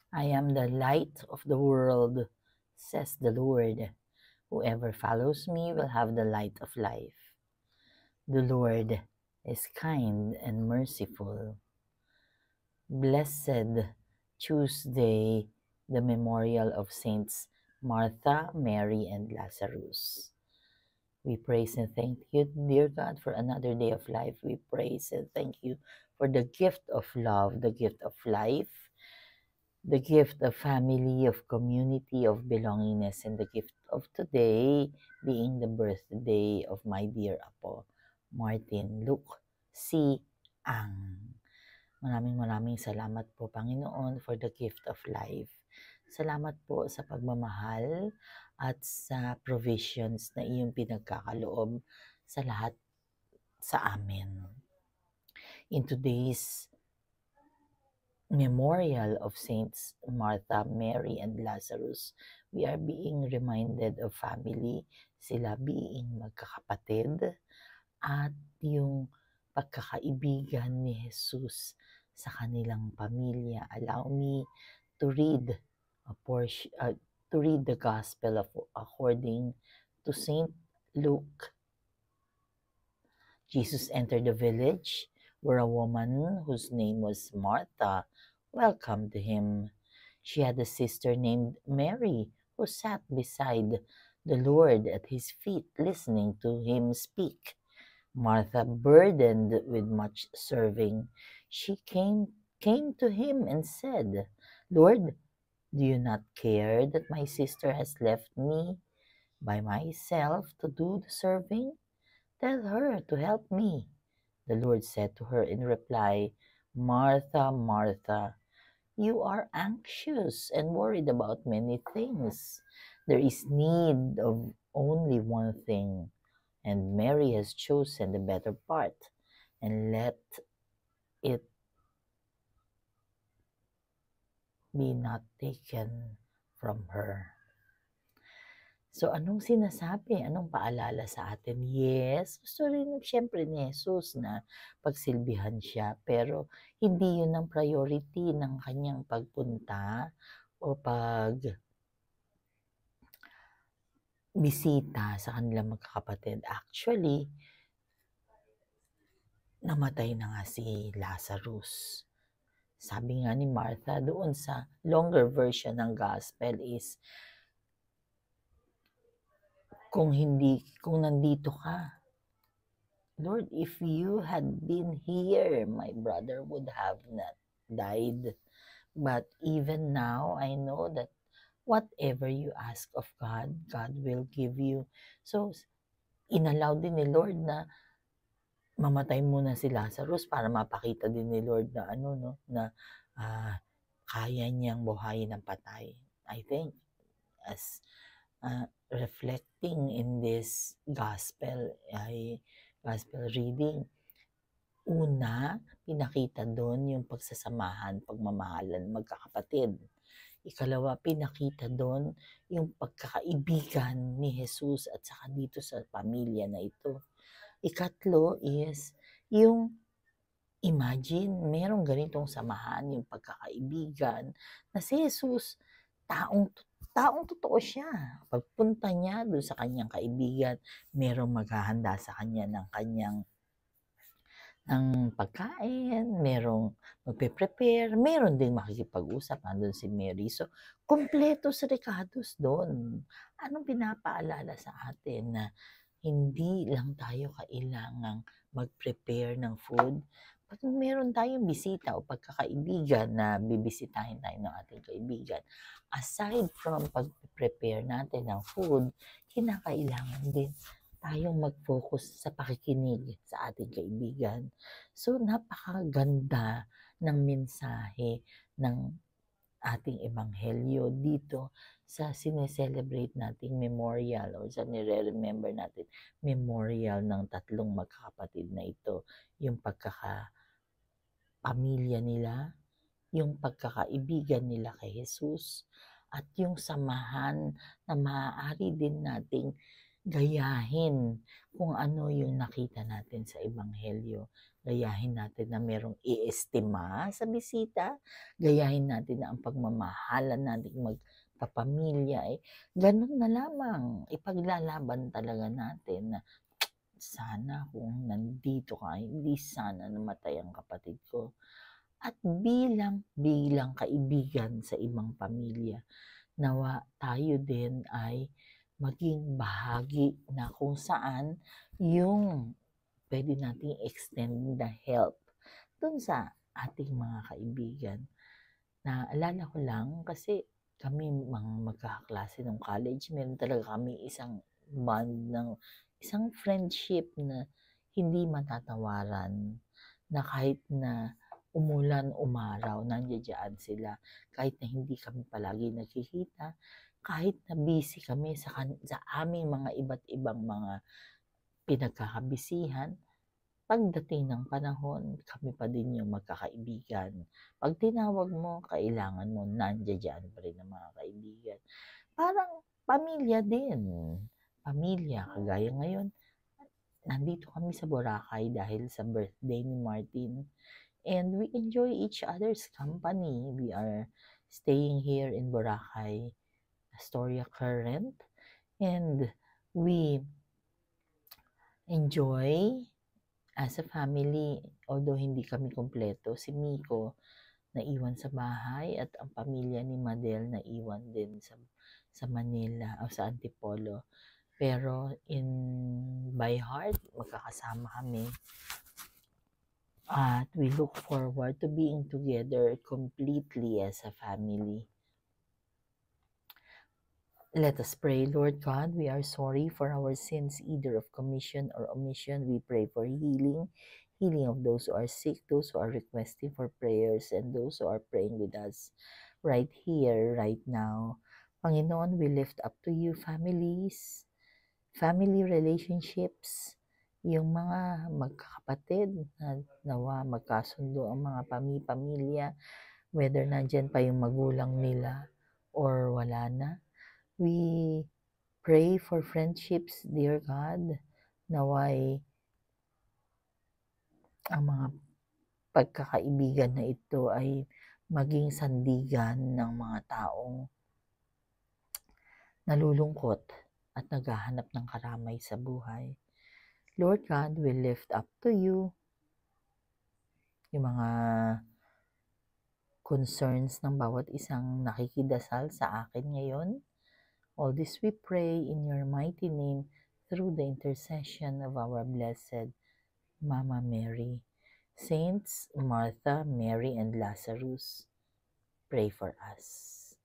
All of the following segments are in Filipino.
I am the light of the world, says the Lord. Whoever follows me will have the light of life. The Lord is kind and merciful. Blessed Tuesday, the memorial of Saints Martha, Mary, and Lazarus. We praise and thank you, dear God, for another day of life. We praise and thank you for the gift of love, the gift of life, the gift of family, of community, of belongingness, and the gift of today being the birthday of my dear Apo, Martin Luke C. Ang. Maraming salamat po, Panginoon, for the gift of life. Salamat po sa pagmamahal at sa provisions na iyong pinagkakaloob sa lahat sa amin. In today's memorial of Saints Martha, Mary, and Lazarus, we are being reminded of family, sila being magkakapatid, at yung pagkakaibigan ni Jesus sa kanilang pamilya. Allow me to read a portion, to read the Gospel according to Saint Luke. Jesus entered the village where a woman whose name was Martha welcomed him. She had a sister named Mary who sat beside the Lord at his feet listening to him speak. Martha, burdened with much serving, she came to him and said, Lord, do you not care that my sister has left me by myself to do the serving? Tell her to help me. The Lord said to her in reply, Martha, Martha, you are anxious and worried about many things. There is need of only one thing, and Mary has chosen the better part, and let it be not taken from her. So, anong sinasabi? Anong paalala sa atin? Yes, gusto rin siyempre ni Jesus na pagsilbihan siya, pero hindi yun ang priority ng kanyang pagpunta o bisita sa kanilang magkakapatid. Actually, namatay na nga si Lazarus. Sabi nga ni Martha doon sa longer version ng gospel is, kung nandito ka, Lord, if you had been here, my brother would have not died. But even now, I know that whatever you ask of God, God will give you. So, inallow din ni Lord na mamatay muna si Lazarus para mapakita din ni Lord na kaya niyang buhayin ng patay. I think as reflecting in this gospel reading, una, pinakita doon yung pagsasamahan, pagmamahalan, magkakapatid. Ikalawa, pinakita doon yung pagkakaibigan ni Jesus at saka dito sa pamilya na ito. Ikatlo is yung imagine, merong ganitong samahan, yung pagkakaibigan na si Jesus, taong totoo siya. Pagpunta niya doon sa kanyang kaibigan, merong maghahanda sa kanya ng pagkain, merong magpe-prepare, meron ding makikipag-usap, nandun si Mary. So, kompleto si Ricardo's doon. Anong pinapaalala sa atin na hindi lang tayo kailangang mag-prepare ng food. Pag meron tayong bisita o pagkakaibigan na bibisitahin tayo ng ating kaibigan, aside from pag-prepare natin ng food, kinakailangan din tayong mag-focus sa pakikinig sa ating kaibigan. So, napakaganda ng mensahe ng ating ebanghelyo dito sa sineselebrate nating memorial o sa nire-remember natin memorial ng tatlong magkakapatid na ito. Yung pamilya nila, yung pagkakaibigan nila kay Jesus, at yung samahan na maaari din nating gayahin kung ano yung nakita natin sa ebanghelyo. Gayahin natin na merong iestima sa bisita, gayahin natin na ang pagmamahalan natin magkapamilya ay ganun na lamang. Ipaglalaban talaga natin na sana kung nandito ka, hindi sana namatay ang kapatid ko. At bilang kaibigan sa ibang pamilya, nawa tayo din ay maging bahagi na kung saan yung pwede nating extend the help dun sa ating mga kaibigan. Naalala ko lang kasi kami mga magkakaklase nung college, meron talaga kami isang bond ng isang friendship na hindi matatawaran, na kahit na umulan, umaraw, nandiyan sila. Kahit na hindi kami palagi nagkikita, kahit na busy kami sa aming mga iba't ibang mga pinagkakabisihan, pagdating ng panahon, kami pa din yung magkakaibigan. Pag tinawag mo, kailangan mo, nandiyan pa rin ang mga kaibigan. Parang pamilya din. Pamilya, kagaya ngayon, nandito kami sa Boracay dahil sa birthday ni Martin. And we enjoy each other's company. We are staying here in Boracay, Astoria Current. And we enjoy as a family, although hindi kami kumpleto. Si Miko naiwan sa bahay at ang pamilya ni Madel naiwan din sa Manila o sa Antipolo. Pero by heart, magkakasama kami. At we look forward to being together completely as a family. Let us pray. Lord God, we are sorry for our sins, either of commission or omission. We pray for healing of those who are sick, those who are requesting for prayers, and those who are praying with us right here, right now. Panginoon, we lift up to you families, family relationships, yung mga magkakapatid na nawa magkasundo ang mga pamilya, whether nandyan pa yung magulang nila or wala na. We pray for friendships, dear God, naway ang mga pagkakaibigan na ito ay maging sandigan ng mga taong nalulungkot at naghahanap ng karamay sa buhay. Lord God, we lift up to you yung mga concerns ng bawat isang nakikidasal sa akin ngayon. All this we pray in your mighty name through the intercession of our blessed Mama Mary. Saints Martha, Mary, and Lazarus, pray for us.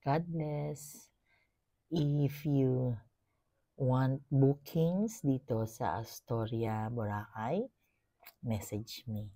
God bless. If you want bookings dito sa Astoria, Boracay, message me.